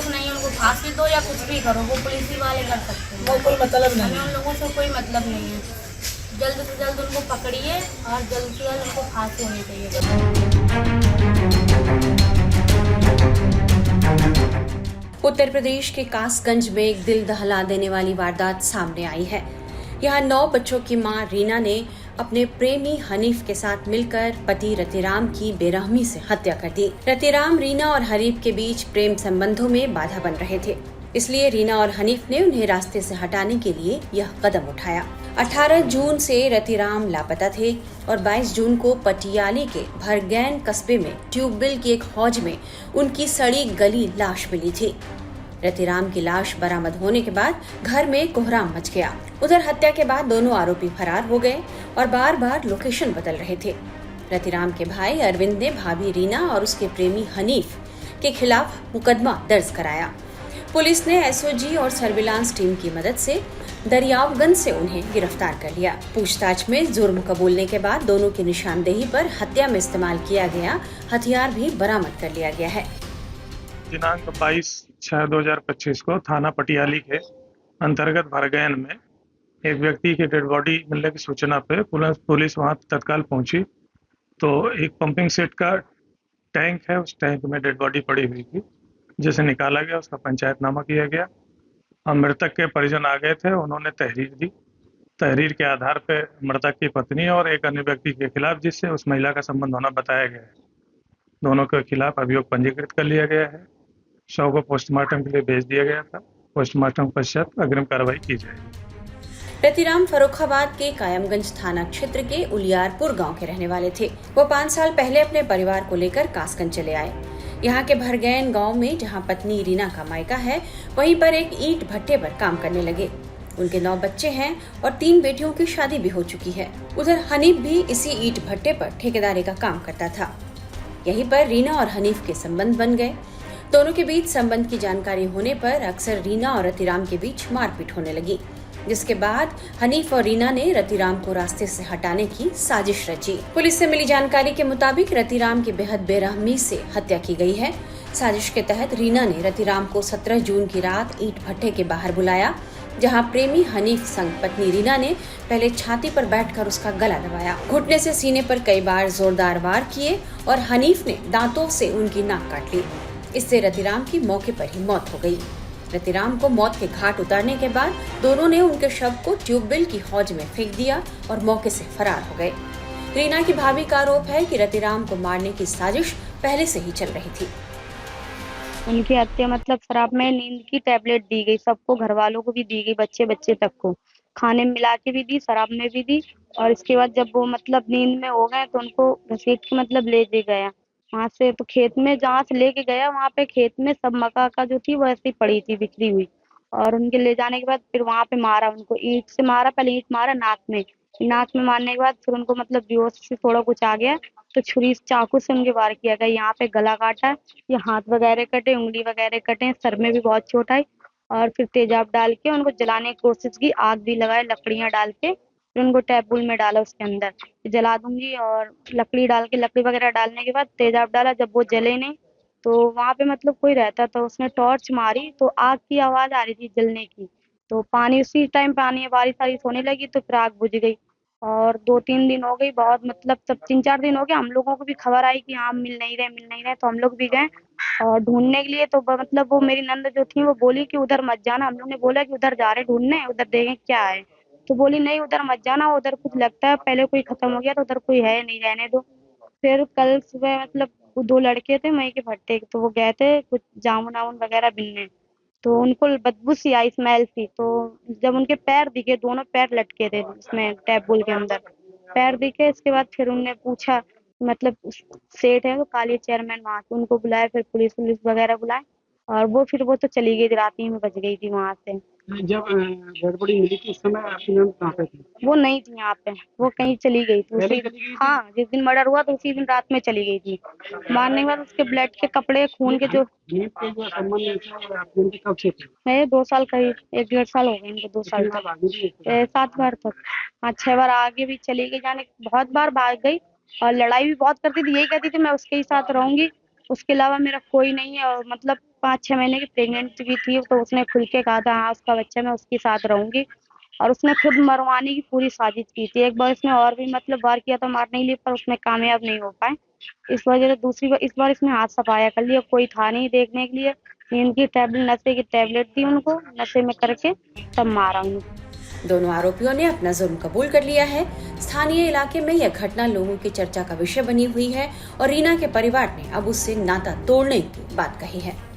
निर्दोष नहीं है, उनको फांसी दो या कुछ भी करो, वो पुलिस ही वाले कर सकते हैं। वो कोई मतलब नहीं हमें है। उन लोगों से कोई मतलब नहीं है। जल्द से जल्द उनको पकड़िए और जल्द से जल्द उनको फांसी होनी चाहिए। उत्तर प्रदेश के कासगंज में एक दिल दहला देने वाली वारदात सामने आई है। यहाँ 9 बच्चों की मां रीना ने अपने प्रेमी हनीफ के साथ मिलकर पति रतिराम की बेरहमी से हत्या कर दी। रतिराम रीना और हनीफ के बीच प्रेम संबंधों में बाधा बन रहे थे, इसलिए रीना और हनीफ ने उन्हें रास्ते से हटाने के लिए यह कदम उठाया। 18 जून से रतिराम लापता थे और 22 जून को पटियाली के भरगैन कस्बे में ट्यूबवेल की एक हौज में उनकी सड़ी गली लाश मिली थी। रतिराम की लाश बरामद होने के बाद घर में कोहराम मच गया। उधर हत्या के बाद दोनों आरोपी फरार हो गए और बार बार लोकेशन बदल रहे थे। रतिराम के भाई अरविंद ने भाभी रीना और उसके प्रेमी हनीफ के खिलाफ मुकदमा दर्ज कराया। पुलिस ने एसओजी और सर्विलांस टीम की मदद से दरियावगंज से उन्हें गिरफ्तार कर लिया। पूछताछ में जुर्म कबूलने के बाद दोनों की निशानदेही पर हत्या में इस्तेमाल किया गया हथियार भी बरामद कर लिया गया है। दिनांक 22/6/2025 को थाना पटियाली के अंतर्गत भरगैन में एक व्यक्ति की डेड बॉडी मिलने की सूचना पे पुलिस वहां तत्काल पहुंची तो एक पंपिंग सेट का टैंक है, उस टैंक में डेड बॉडी पड़ी हुई थी, जिसे निकाला गया, उसका पंचायतनामा किया गया। अब मृतक के परिजन आ गए थे, उन्होंने तहरीर दी। तहरीर के आधार पर मृतक की पत्नी और एक अन्य व्यक्ति के खिलाफ, जिससे उस महिला का संबंध होना बताया गया है, दोनों के खिलाफ अभियोग पंजीकृत कर लिया गया है। शव को पोस्टमार्टम के लिए भेज दिया गया था। पोस्टमार्टम पश्चात अग्रिम कार्रवाई की जाएगी। रतिराम फर्रुखाबाद के कायमगंज थाना क्षेत्र के उलियारपुर गांव के रहने वाले थे। वो 5 साल पहले अपने परिवार को लेकर कासगंज चले आए। यहाँ के भरगैन गांव में जहाँ पत्नी रीना का मायका है, वहीं पर एक ईंट भट्टे पर काम करने लगे। उनके 9 बच्चे हैं और 3 बेटियों की शादी भी हो चुकी है। उधर हनीफ भी इसी ईंट भट्टे पर ठेकेदारी का काम करता था। यहीं पर रीना और हनीफ के संबंध बन गए। दोनों के बीच संबंध की जानकारी होने पर अक्सर रीना और रतिराम के बीच मारपीट होने लगी, जिसके बाद हनीफ और रीना ने रतिराम को रास्ते से हटाने की साजिश रची। पुलिस से मिली जानकारी के मुताबिक रतिराम की बेहद बेरहमी से हत्या की गई है। साजिश के तहत रीना ने रतिराम को 17 जून की रात ईंट भट्टे के बाहर बुलाया, जहां प्रेमी हनीफ संग पत्नी रीना ने पहले छाती पर बैठकर उसका गला दबाया, घुटने से सीने पर कई बार जोरदार वार किए और हनीफ ने दांतों से उनकी नाक काट ली। इससे रतिराम की मौके पर ही मौत हो गई। रतिराम को मौत के घाट उतारने के बाद दोनों ने उनके शव को ट्यूबवेल की हौज में फेंक दिया और मौके से फरार हो गए। रीना की भाभी का आरोप है कि रतिराम को मारने की साजिश पहले से ही चल रही थी। उनकी हत्या मतलब शराब में नींद की टेबलेट दी गई, सबको, घर वालों को भी दी गई, बच्चे बच्चे तक को खाने में मिला के भी दी, शराब में भी दी। और इसके बाद जब वो मतलब नींद में हो गए तो उनको घसीट के मतलब ले गया वहां से। तो खेत में जहाँ से लेके गया, वहां पे खेत में सब मका का जो थी वो ऐसी ही पड़ी थी, बिखरी हुई। और उनके ले जाने के बाद फिर वहां पे मारा, उनको ईंट से मारा। पहले ईंट मारा नाक में, नाक में मारने के बाद फिर उनको मतलब बेहोश से थोड़ा कुछ आ गया तो छुरी चाकू से उनके वार किया गया। यहाँ पे गला काटा, ये हाथ वगैरह कटे, उंगली वगैरह कटे, सर में भी बहुत चोट आई। और फिर तेजाब डाल के उनको जलाने की कोशिश की, आग भी लगाए लकड़ियां डाल के, फिर उनको टैबुल में डाला, उसके अंदर जला दूंगी। और लकड़ी डाल के, लकड़ी वगैरह डालने के बाद तेजाब डाला, जब वो जले नहीं तो वहां पे मतलब कोई रहता, तो उसने टॉर्च मारी तो आग की आवाज आ रही थी जलने की। तो पानी, उसी टाइम पानी, बारिश वारिश होने लगी तो फिर आग बुझ गई। और 2-3 दिन हो गई, बहुत मतलब सब 3-4 दिन हो गए, हम लोगों को भी खबर आई कि हाँ मिल नहीं रहे, तो हम लोग भी गए और ढूंढने के लिए। तो मतलब वो मेरी नंद जो थी वो बोली कि उधर मत जाना। हम लोग ने बोला कि उधर जा रहे ढूंढने, उधर देखें क्या है। तो बोली नहीं उधर मत जाना, उधर कुछ लगता है पहले कोई खत्म हो गया, तो उधर कोई है नहीं, रहने दो। फिर कल सुबह मतलब वो 2 लड़के थे वहीं के भट्टे के, तो वो गए थे कुछ जामुन आमुन वगैरह बिनने। तो उनको बदबू सी आई, स्मेल सी। तो जब उनके पैर दिखे, दोनों पैर लटके थे उसमें टेबुल के अंदर, पैर दिखे। इसके बाद फिर उनने पूछा, मतलब सेठ है वो काली चेयरमैन, वहां से उनको बुलाया, फिर पुलिस पुलिस वगैरह बुलाए। और वो तो चली गई, रात ही में बच गई थी वहां से। जब डेड बॉडी मिली थी उस समय आपकी नंद कहाँ पे थी? वो नहीं थी यहाँ पे, वो कहीं चली गई थी पहले उसी चली गई थी? हाँ, जिस दिन मर्डर हुआ तो उसी दिन रात में चली गई थी। मारने के बाद उसके ब्लड के कपड़े, खून के जो नींद के जो संबंध है आपके उनके कब से थे? है, 2 साल करीब, 1-1.5 साल हो गए इनको, 2 साल कितनी तक। बार आगे भी है? 7 बार तक, 5-6 बार आगे भी चली गई, जाने बहुत बार भाग गई। और लड़ाई भी बहुत करती थी, यही कहती थी मैं उसके ही साथ रहूंगी, उसके अलावा मेरा कोई नहीं है। और मतलब 5-6 महीने की प्रेग्नेंट भी थी, तो उसने खुल के कहा था हाँ उसका बच्चा, मैं उसके साथ रहूंगी। और उसने खुद मरवाने की पूरी साजिश की थी। एक बार इसने और भी मतलब वार किया था मारने के लिए, पर उसमें कामयाब नहीं हो पाए। इस वजह से दूसरी बार इस बार इसने हाथ सफाया कर लिया, कोई था नहीं देखने के लिए। नींद की टैबलेट, नशे की टैबलेट दी उनको, नशे में करके तब मारा उनको। दोनों आरोपियों ने अपना जुर्म कबूल कर लिया है। स्थानीय इलाके में यह घटना लोगों की चर्चा का विषय बनी हुई है और रीना के परिवार ने अब उससे नाता तोड़ने की बात कही है।